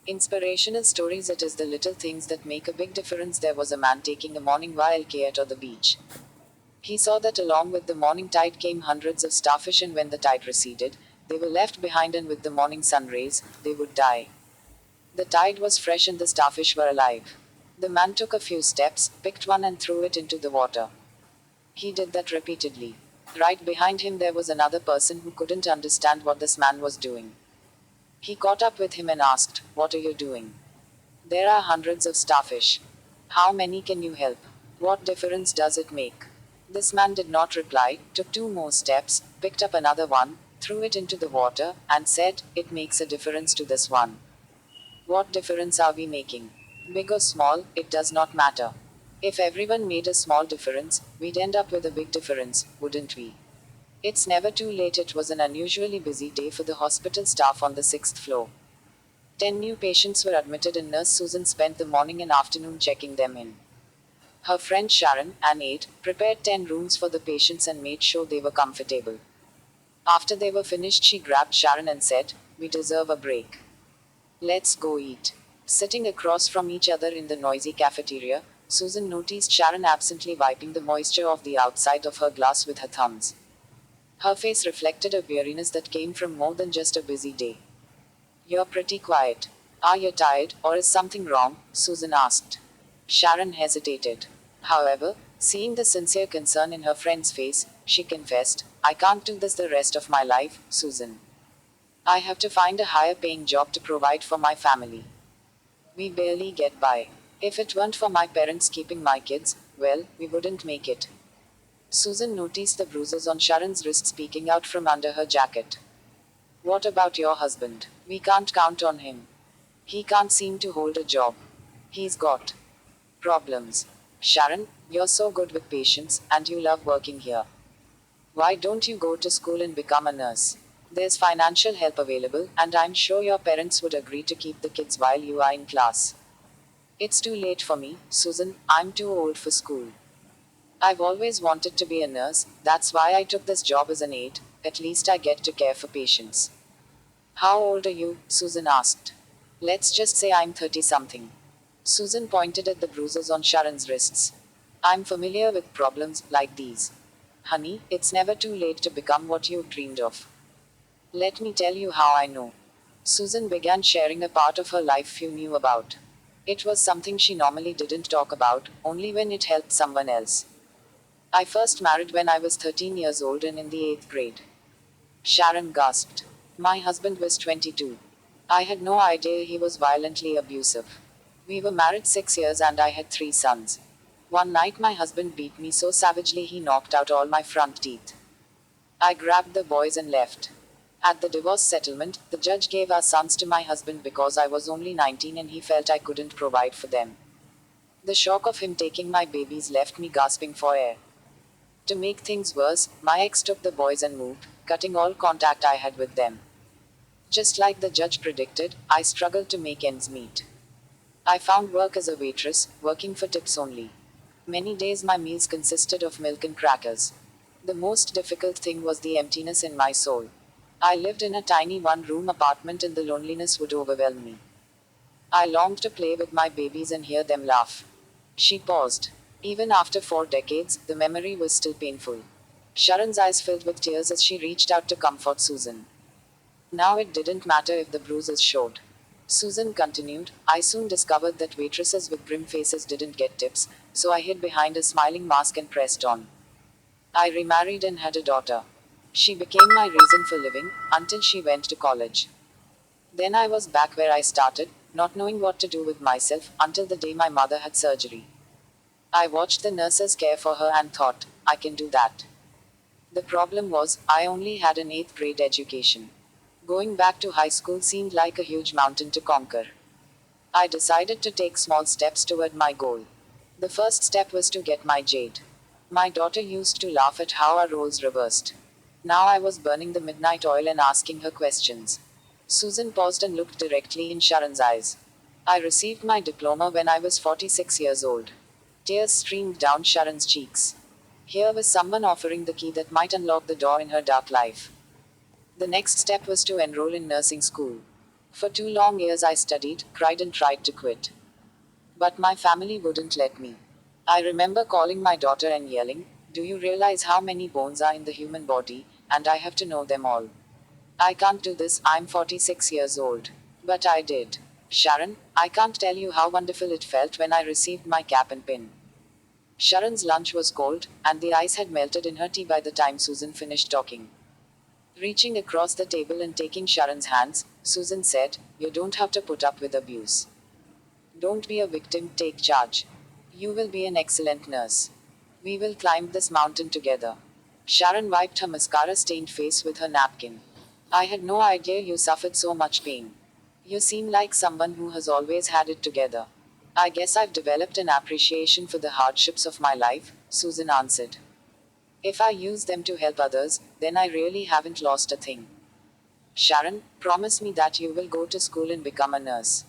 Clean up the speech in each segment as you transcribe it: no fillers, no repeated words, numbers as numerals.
Inspirational stories. It is the little things that make a big difference. There was a man taking a morning walk at the beach. He saw that along with the morning tide came hundreds of starfish, and when the tide receded, they were left behind, and with the morning sun rays, they would die. The tide was fresh and the starfish were alive. The man took a few steps, picked one, and threw it into the water. He did that repeatedly. Right behind him, there was another person who couldn't understand what this man was doing. He caught up with him and asked, "What are you doing? There are hundreds of starfish. How many can you help? What difference does it make?" This man did not reply, took two more steps, picked up another one, threw it into the water, and said, "It makes a difference to this one." What difference are we making? Big or small, it does not matter. If everyone made a small difference, we'd end up with a big difference, wouldn't we? It's never too late. It was an unusually busy day for the hospital staff on the sixth floor. 10 new patients were admitted, and Nurse Susan spent the morning and afternoon checking them in. Her friend Sharon, an aide, prepared 10 rooms for the patients and made sure they were comfortable. After they were finished, she grabbed Sharon and said, "We deserve a break. Let's go eat." Sitting across from each other in the noisy cafeteria, Susan noticed Sharon absently wiping the moisture off the outside of her glass with her thumbs. Her face reflected a weariness that came from more than just a busy day. "You're pretty quiet. Are you tired, or is something wrong?" Susan asked. Sharon hesitated. However, seeing the sincere concern in her friend's face, she confessed, "I can't do this the rest of my life, Susan. I have to find a higher paying job to provide for my family. We barely get by. If it weren't for my parents keeping my kids, well, we wouldn't make it." Susan noticed the bruises on Sharon's wrists peeking out from under her jacket. "What about your husband? We can't count on him. He can't seem to hold a job. He's got problems." "Sharon, you're so good with patients, and you love working here. Why don't you go to school and become a nurse? There's financial help available, and I'm sure your parents would agree to keep the kids while you are in class." "It's too late for me, Susan. I'm too old for school. I've always wanted to be a nurse, that's why I took this job as an aide. At least I get to care for patients." "How old are you?" Susan asked. "Let's just say I'm 30 something. Susan pointed at the bruises on Sharon's wrists. "I'm familiar with problems like these. Honey, it's never too late to become what you dreamed of. Let me tell you how I know." Susan began sharing a part of her life few knew about. It was something she normally didn't talk about, only when it helped someone else. "I first married when I was 13 years old and in the 8th grade." Sharon gasped. "My husband was 22. I had no idea he was violently abusive. We were married 6 years and I had 3 sons. One night my husband beat me so savagely he knocked out all my front teeth. I grabbed the boys and left. At the divorce settlement, the judge gave our sons to my husband because I was only 19 and he felt I couldn't provide for them. The shock of him taking my babies left me gasping for air. To make things worse, my ex took the boys and moved, cutting all contact I had with them. Just like the judge predicted, I struggled to make ends meet. I found work as a waitress, working for tips only. Many days my meals consisted of milk and crackers. The most difficult thing was the emptiness in my soul. I lived in a tiny one-room apartment and the loneliness would overwhelm me. I longed to play with my babies and hear them laugh." She paused. Even after 4 decades, the memory was still painful. Sharon's eyes filled with tears as she reached out to comfort Susan. Now it didn't matter if the bruises showed. Susan continued, "I soon discovered that waitresses with grim faces didn't get tips, so I hid behind a smiling mask and pressed on. I remarried and had a daughter. She became my reason for living, until she went to college. Then I was back where I started, not knowing what to do with myself, until the day my mother had surgery. I watched the nurses care for her and thought, I can do that. The problem was, I only had an 8th grade education. Going back to high school seemed like a huge mountain to conquer. I decided to take small steps toward my goal. The first step was to get my jade. My daughter used to laugh at how our roles reversed. Now I was burning the midnight oil and asking her questions." Susan paused and looked directly in Sharon's eyes. "I received my diploma when I was 46 years old." Tears streamed down Sharon's cheeks. Here was someone offering the key that might unlock the door in her dark life. The next step was to enroll in nursing school. For 2 long years I studied, cried, and tried to quit. But my family wouldn't let me. I remember calling my daughter and yelling, "Do you realize how many bones are in the human body, and I have to know them all? I can't do this, I'm 46 years old." But I did. Sharon, I can't tell you how wonderful it felt when I received my cap and pin. Sharon's lunch was cold, and the ice had melted in her tea by the time Susan finished talking. Reaching across the table and taking Sharon's hands, Susan said, "You don't have to put up with abuse. Don't be a victim, take charge. You will be an excellent nurse. We will climb this mountain together." Sharon wiped her mascara stained face with her napkin. "I had no idea you suffered so much pain. You seem like someone who has always had it together." "I guess I've developed an appreciation for the hardships of my life," Susan answered. "If I use them to help others, then I really haven't lost a thing." "Sharon, promise me that you will go to school and become a nurse.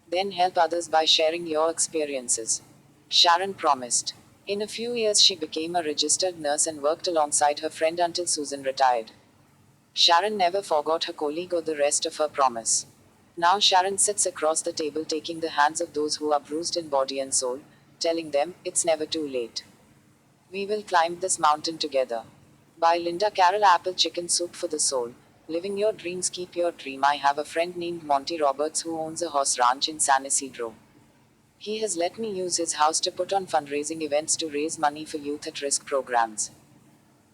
Then help others by sharing your experiences." Sharon promised. In a few years, she became a registered nurse and worked alongside her friend until Susan retired. Sharon never forgot her colleague or the rest of her promise. Now Sharon sits across the table taking the hands of those who are bruised in body and soul, telling them, "It's never too late. We will climb this mountain together." By Linda Carroll. Apple Chicken Soup for the Soul. Living your dreams, keep your dream. I have a friend named Monty Roberts who owns a horse ranch in San Isidro. He has let me use his house to put on fundraising events to raise money for youth at risk programs.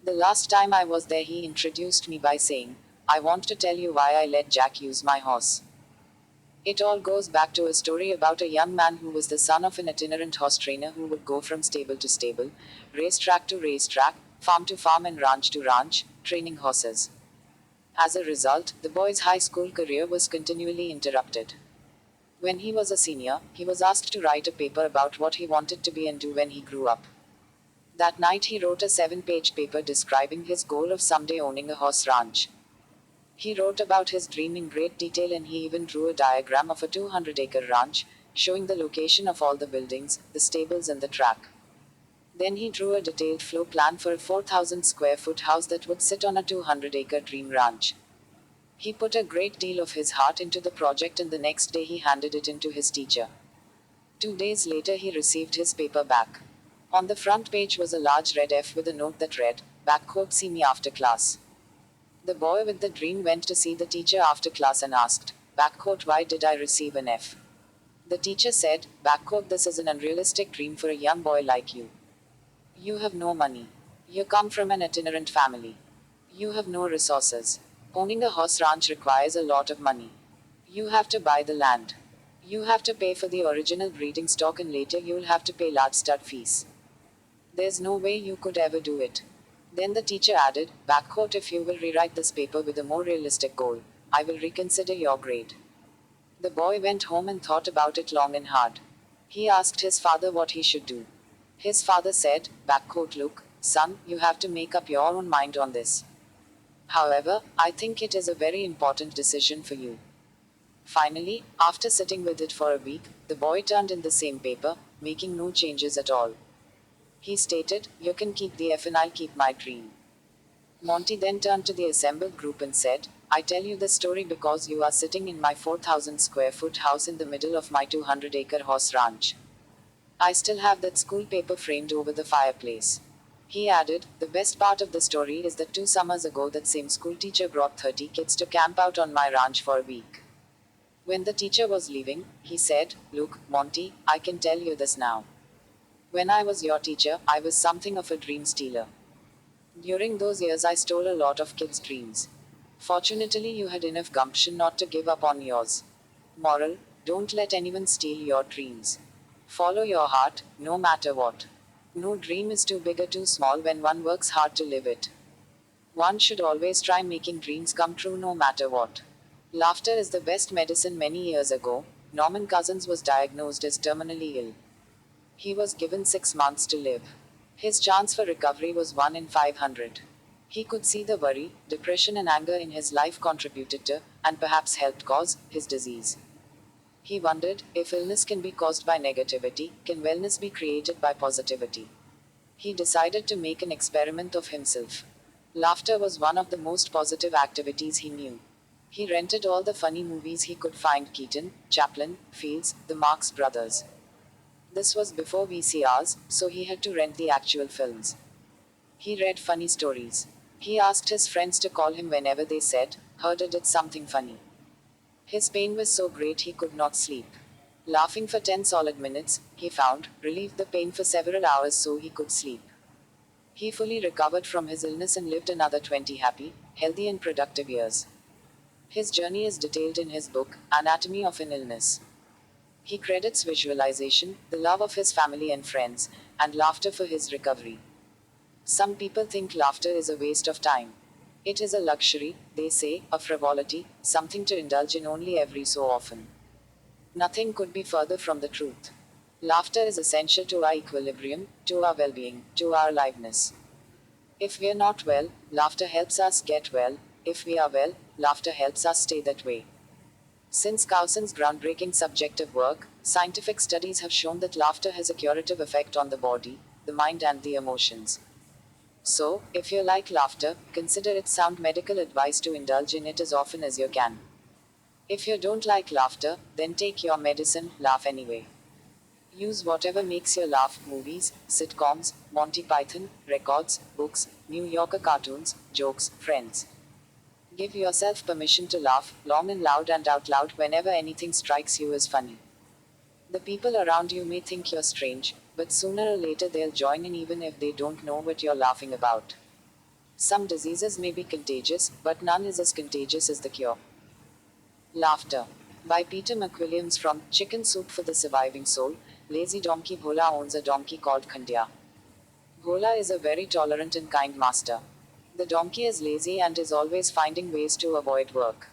The last time I was there, he introduced me by saying, "I want to tell you why I let Jack use my horse." It all goes back to a story about a young man who was the son of an itinerant horse trainer who would go from stable to stable, racetrack to racetrack, farm to farm, and ranch to ranch, training horses. As a result, the boy's high school career was continually interrupted. When he was a senior, he was asked to write a paper about what he wanted to be and do when he grew up. That night, he wrote a 7-page paper describing his goal of someday owning a horse ranch. He wrote about his dream in great detail, and he even drew a diagram of a 200-acre ranch, showing the location of all the buildings, the stables, and the track. Then he drew a detailed floor plan for a 4,000 square foot house that would sit on a 200-acre dream ranch. He put a great deal of his heart into the project, and the next day he handed it in to his teacher. 2 days later, he received his paper back. On the front page was a large red F with a note that read, "See me after class." The boy with the dream went to see the teacher after class and asked, "Why did I receive an F?" The teacher said, "This is an unrealistic dream for a young boy like you. You have no money. You come from an itinerant family. You have no resources. Owning a horse ranch requires a lot of money. You have to buy the land. You have to pay for the original breeding stock, and later you'll have to pay large stud fees. There's no way you could ever do it." Then the teacher added, "If you will rewrite this paper with a more realistic goal, I will reconsider your grade." The boy went home and thought about it long and hard. He asked his father what he should do. His father said, "Look, son, you have to make up your own mind on this. However, I think it is a very important decision for you." Finally, after sitting with it for a week, the boy turned in the same paper, making no changes at all. He stated, "You can keep the F and I'll keep my dream." Monty then turned to the assembled group and said, "I tell you this story because you are sitting in my 4,000 square foot house in the middle of my 200-acre horse ranch. I still have that school paper framed over the fireplace." He added, "The best part of the story is that 2 summers ago, that same school teacher brought 30 kids to camp out on my ranch for a week. When the teacher was leaving, he said, 'Look, Monty, I can tell you this now. When I was your teacher, I was something of a dream stealer. During those years, I stole a lot of kids' dreams. Fortunately, you had enough gumption not to give up on yours. Moral: don't let anyone steal your dreams. Follow your heart, no matter what. No dream is too big or too small when one works hard to live it. One should always try making dreams come true no matter what." Laughter is the best medicine. Many years ago, Norman Cousins was diagnosed as terminally ill. He was given 6 months to live. His chance for recovery was 1 in 500. He could see the worry, depression, and anger in his life contributed to, and perhaps helped cause, his disease. He wondered, if illness can be caused by negativity, can wellness be created by positivity? He decided to make an experiment of himself. Laughter was one of the most positive activities he knew. He rented all the funny movies he could find: Keaton, Chaplin, Fields, the Marx Brothers. This was before VCRs, so he had to rent the actual films. He read funny stories. He asked his friends to call him whenever they said, heard or did something funny. His pain was so great he could not sleep. Laughing for 10 solid minutes, he found, relieved the pain for several hours so he could sleep. He fully recovered from his illness and lived another 20 happy, healthy, and productive years. His journey is detailed in his book, Anatomy of an Illness. He credits visualization, the love of his family and friends, and laughter for his recovery. Some people think laughter is a waste of time. It is a luxury, they say, a frivolity, something to indulge in only every so often. Nothing could be further from the truth. Laughter is essential to our equilibrium, to our well being, to our aliveness. If we are not well, laughter helps us get well. If we are well, laughter helps us stay that way. Since Cousins' groundbreaking subjective work, scientific studies have shown that laughter has a curative effect on the body, the mind, and the emotions. So, if you like laughter, consider it sound medical advice to indulge in it as often as you can. If you don't like laughter, then take your medicine, laugh anyway. Use whatever makes you laugh: movies, sitcoms, Monty Python, records, books, New Yorker cartoons, jokes, friends. Give yourself permission to laugh, long and loud and out loud, whenever anything strikes you as funny. The people around you may think you're strange, but sooner or later they'll join in even if they don't know what you're laughing about. Some diseases may be contagious, but none is as contagious as the cure. Laughter. By Peter McWilliams from Chicken Soup for the Surviving Soul. Lazy donkey Bhola owns a donkey called Khandya. Bhola is a very tolerant and kind master. The donkey is lazy and is always finding ways to avoid work.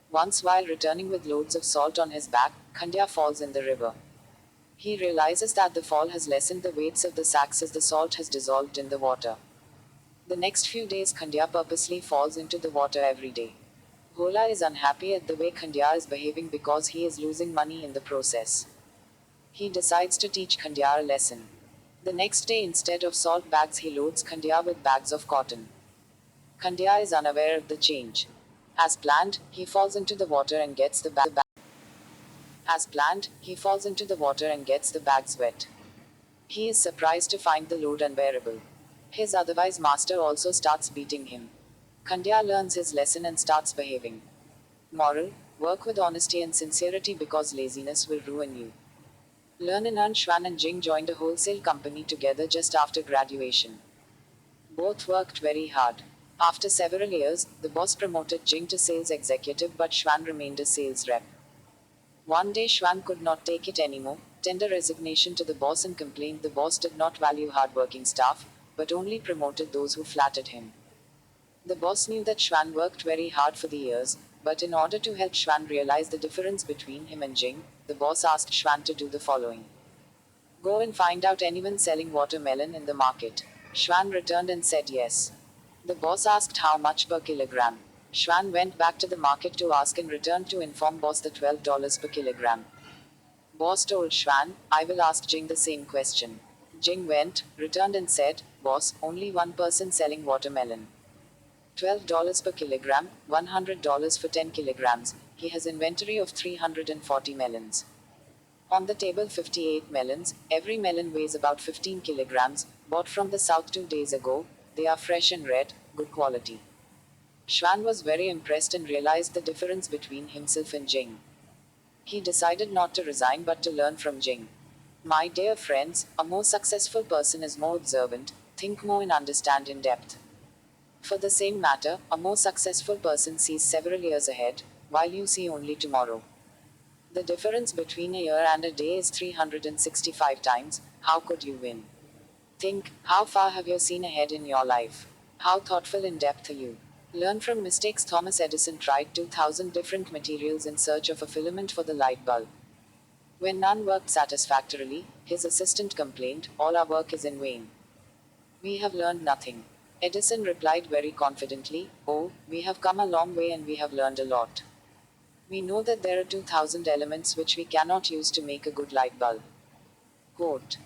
Once, while returning with loads of salt on his back, Khandya falls in the river. He realizes that the fall has lessened the weights of the sacks as the salt has dissolved in the water. The next few days, Khandya purposely falls into the water every day. Bhola is unhappy at the way Khandya is behaving because he is losing money in the process. He decides to teach Khandya a lesson. The next day, instead of salt bags, he loads Khandya with bags of cotton. Khandya is unaware of the change. As planned, he falls into the water and gets the bags wet. He is surprised to find the load unbearable. His otherwise master also starts beating him. Khandya learns his lesson and starts behaving. Moral: work with honesty and sincerity because laziness will ruin you. Learn and earn. Schwan and Jing joined a wholesale company together just after graduation. Both worked very hard. After several years, the boss promoted Jing to sales executive, but Schwan remained a sales rep. One day, Schwan could not take it anymore, tendered resignation to the boss, and complained the boss did not value hardworking staff, but only promoted those who flattered him. The boss knew that Schwan worked very hard for the years, but in order to help Schwan realize the difference between him and Jing, the boss asked Schwan to do the following: go and find out anyone selling watermelon in the market. Schwan returned and said yes. The boss asked how much per kilogram. Schwan went back to the market to ask and returned to inform boss the $12 per kilogram. Boss told Schwan, I will ask Jing the same question. Jing returned and said, boss, only one person selling watermelon. $12 per kilogram, $100 for 10 kilograms. He has inventory of 340 melons. On the table, 58 melons. Every melon weighs about 15 kilograms. Bought from the south 2 days ago. They are fresh and red, good quality. Schwan was very impressed and realized the difference between himself and Jing. He decided not to resign but to learn from Jing. My dear friends, a more successful person is more observant, think more, and understand in depth. For the same matter, a more successful person sees several years ahead, while you see only tomorrow. The difference between a year and a day is 365 times. How could you win? Think, how far have you seen ahead in your life? How thoughtful in depth are you? Learn from mistakes. Thomas Edison tried 2,000 different materials in search of a filament for the light bulb. When none worked satisfactorily, his assistant complained, all our work is in vain. We have learned nothing. Edison replied very confidently, oh, we have come a long way and we have learned a lot. We know that there are 2,000 elements which we cannot use to make a good light bulb. Quote.